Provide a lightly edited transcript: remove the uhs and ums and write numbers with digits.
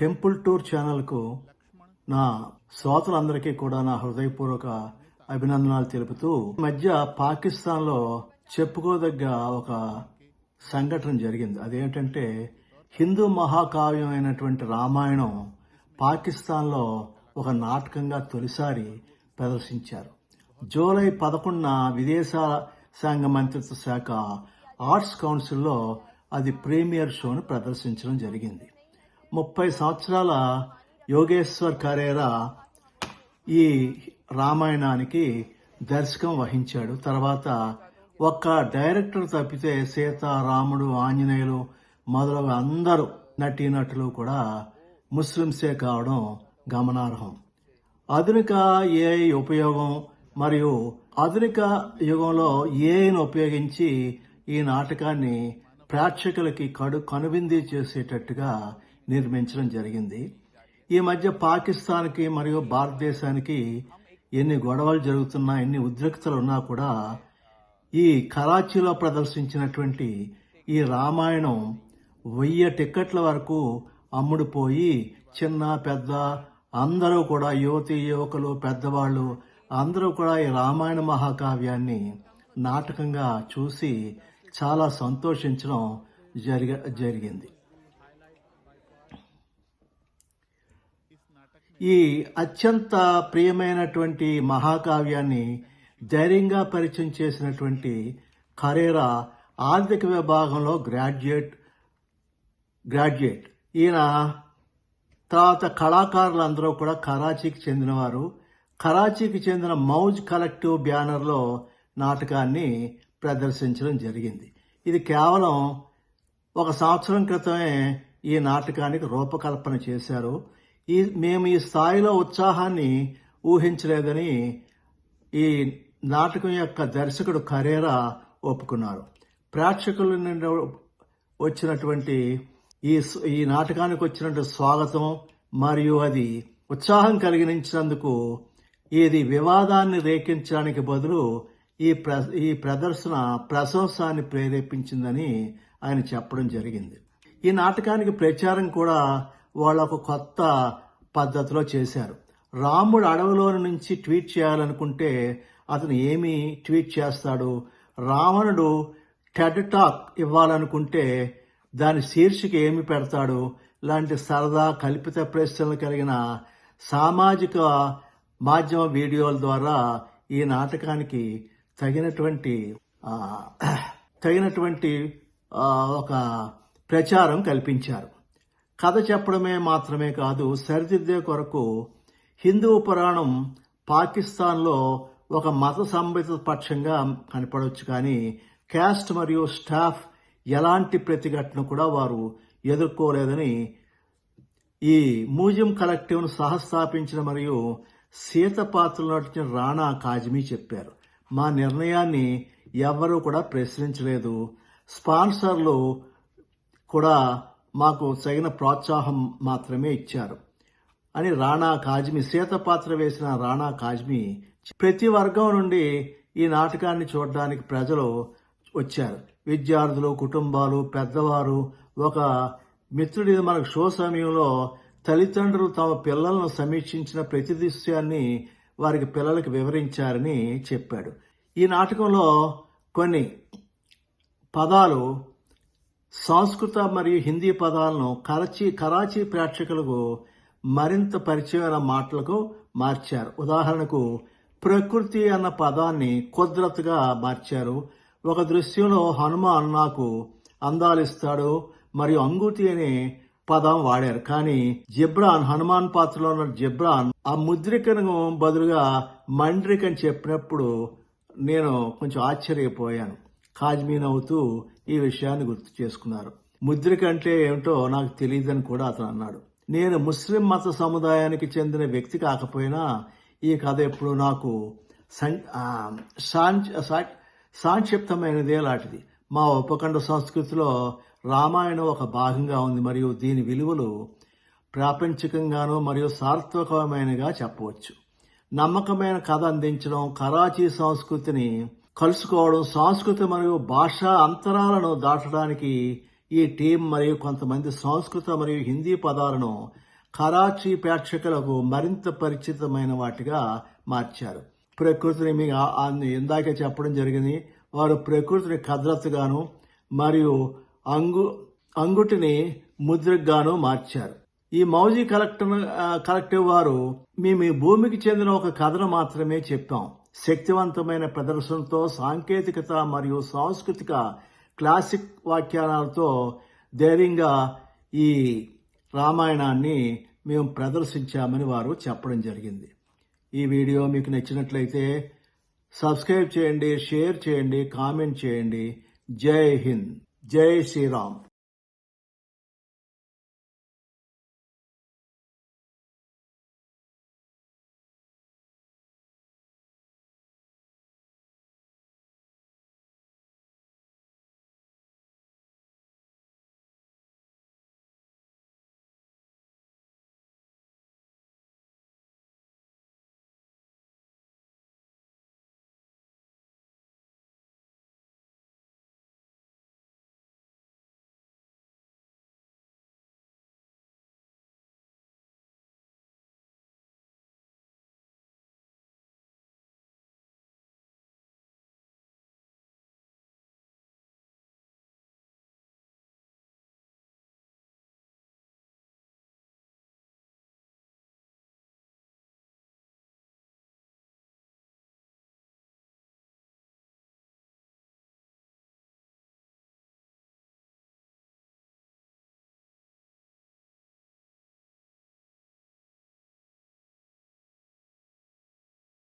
Temple tour ఛానల్కు నా శ్రోతలందరికీ కూడా నా హృదయపూర్వక అభినందనలు తెలుపుతూ ఈ మధ్య పాకిస్తాన్లో చెప్పుకోదగ్గ ఒక సంఘటన జరిగింది. అదేంటంటే హిందూ మహాకావ్యం అయినటువంటి రామాయణం పాకిస్తాన్లో ఒక నాటకంగా తొలిసారి ప్రదర్శించారు. జూలై 11న విదేశాంగ మంత్రిత్వ శాఖ ఆర్ట్స్ కౌన్సిల్లో అది ప్రీమియర్ షోను ప్రదర్శించడం జరిగింది. 30 సంవత్సరాల యోగేశ్వర్ కరేరా ఈ రామాయణానికి దర్శకం వహించాడు. తర్వాత ఒక్క డైరెక్టర్ తప్పితే సీత, రాముడు, ఆంజనేయులు మొదలగు అందరూ నటీనటులు కూడా ముస్లింసే కావడం గమనార్హం. ఆధునిక ఏఐ ఉపయోగం మరియు ఆధునిక యుగంలో ఏఐను ఉపయోగించి ఈ నాటకాన్ని ప్రేక్షకులకి కనువిందు చేసేటట్టుగా నిర్మించడం జరిగింది. ఈ మధ్య పాకిస్తాన్కి మరియు భారతదేశానికి ఎన్ని గొడవలు జరుగుతున్నా, ఎన్ని ఉద్రిక్తలు ఉన్నా కూడా ఈ కరాచీలో ప్రదర్శించినటువంటి ఈ రామాయణం 1000 టిక్కెట్ల వరకు అమ్ముడుపోయి చిన్న పెద్ద అందరూ కూడా యువతి యువకులు పెద్దవాళ్ళు అందరూ కూడా ఈ రామాయణ మహాకావ్యాన్ని నాటకంగా చూసి చాలా సంతోషించడం జరిగింది. ఈ అత్యంత ప్రియమైనటువంటి మహాకావ్యాన్ని ధైర్యంగా పరిచయం చేసినటువంటి కరేరా ఆర్థిక విభాగంలో గ్రాడ్యుయేట్. ఈయన తర్వాత కళాకారులందరూ కూడా కరాచీకి చెందినవారు. కరాచీకి చెందిన మౌజ్ కలెక్టివ్ బ్యానర్లో నాటకాన్ని ప్రదర్శించడం జరిగింది. ఇది కేవలం 1 సంవత్సరం క్రితమే ఈ నాటకానికి రూపకల్పన చేశారు. మేము ఈ స్థాయిలో ఉత్సాహాన్ని ఊహించలేదని ఈ నాటకం యొక్క దర్శకుడు కరేరా ఒప్పుకున్నారు. ప్రేక్షకుల నుండి వచ్చినటువంటి ఈ నాటకానికి వచ్చినటువంటి స్వాగతం మరియు అది ఉత్సాహం కలిగించినందుకు ఇది వివాదాన్ని రేకించడానికి బదులు ఈ ప్రదర్శన ప్రశంసాన్ని ప్రేరేపించిందని ఆయన చెప్పడం జరిగింది. ఈ నాటకానికి ప్రచారం కూడా వాళ్ళు ఒక కొత్త పద్ధతిలో చేశారు. రాముడు అడవిలోని నుంచి ట్వీట్ చేయాలనుకుంటే అతను ఏమి ట్వీట్ చేస్తాడు, రావణుడు టెడ్ టాక్ ఇవ్వాలనుకుంటే దాని శీర్షిక ఏమి పెడతాడు లాంటి సరదా కల్పిత ప్రశ్నలు కలిగిన సామాజిక మాధ్యమ వీడియోల ద్వారా ఈ నాటకానికి తగినటువంటి ఒక ప్రచారం కల్పించారు. కథ చెప్పడమే మాత్రమే కాదు, సరిదిద్దే కొరకు హిందూ పురాణం పాకిస్తాన్లో ఒక మత సంబంధిత పక్షంగా కనపడవచ్చు, కానీ క్యాస్ట్ మరియు స్టాఫ్ ఎలాంటి ప్రతిఘటన కూడా వారు ఎదుర్కోలేదని ఈ మ్యూజియం కలెక్టివ్ను సహస్థాపించిన మరియు సీత పాత్రలో నటించిన రాణా కాజ్మీ చెప్పారు. మా నిర్ణయాన్ని ఎవ్వరూ కూడా ప్రశ్నించలేదు. స్పాన్సర్లు కూడా మాకు తగిన ప్రోత్సాహం మాత్రమే ఇచ్చారు అని రాణా కాజ్మీ, సీత పాత్ర వేసిన రాణా కాజ్మీ. ప్రతి వర్గం నుండి ఈ నాటకాన్ని చూడడానికి ప్రజలు వచ్చారు. విద్యార్థులు, కుటుంబాలు, పెద్దవారు. ఒక మిత్రుడి మనకు షో సమయంలో తల్లిదండ్రులు తమ పిల్లలను సమీక్షించిన ప్రతి దృశ్యాన్ని వారికి పిల్లలకు వివరించారని చెప్పాడు. ఈ నాటకంలో కొన్ని పదాలు సంస్కృత మరియు హిందీ పదాలను కరాచీ ప్రేక్షకులకు మరింత పరిచయమైన మాటలకు మార్చారు. ఉదాహరణకు ప్రకృతి అన్న పదాన్ని కుదరత్గా మార్చారు. ఒక దృశ్యంలో హనుమాన్ నాకు అందాలిస్తాడు మరియు అంగూతి అనే పదం వాడారు, కానీ జిబ్రాన్, హనుమాన్ పాత్రలో ఉన్న జిబ్రాన్ ఆ ముద్రికను బదులుగా మండ్రిక్ అని చెప్పినప్పుడు నేను కొంచెం ఆశ్చర్యపోయాను. కాజ్మీ నవ్వుతూ ఈ విషయాన్ని గుర్తు చేసుకున్నారు. ముద్రిక అంటే ఏమిటో నాకు తెలియదని కూడా అతను అన్నాడు. నేను ముస్లిం మత సముదాయానికి చెందిన వ్యక్తి కాకపోయినా ఈ కథ ఎప్పుడు నాకు సంక్షిప్తమైనదే లాంటిది. మా ఉపఖండ సంస్కృతిలో రామాయణం ఒక భాగంగా ఉంది మరియు దీని విలువలు ప్రాపంచికంగానూ మరియు సార్థకమైనగా చెప్పవచ్చు. నమ్మకమైన కథ అందించడం, కరాచీ సంస్కృతిని కలుసుకోవడం, సంస్కృతి మరియు భాషా అంతరాలను దాటడానికి ఈ టీం మరియు కొంతమంది సంస్కృత మరియు హిందీ పదాలను కరాచీ ప్రేక్షకులకు మరింత పరిచితమైన వాటిగా మార్చారు. ప్రకృతిని మీకు ఇందాకే చెప్పడం జరిగింది. వారు ప్రకృతిని కదలతగాను మరియు అంగుటిని ముద్రగాను మార్చారు. ఈ మౌజీ కలెక్టివ్ వారు మేము ఈ భూమికి చెందిన ఒక కథను మాత్రమే చెప్పాం. శక్తివంతమైన ప్రదర్శనతో, సాంకేతికత మరియు సాంస్కృతిక క్లాసిక్ వ్యాఖ్యానాలతో ధైర్యంగా ఈ రామాయణాన్ని మేము ప్రదర్శించామని వారు చెప్పడం జరిగింది. ఈ వీడియో మీకు నచ్చినట్లయితే సబ్స్క్రైబ్ చేయండి, షేర్ చేయండి, కామెంట్ చేయండి. జై హింద్, జై శ్రీరామ్.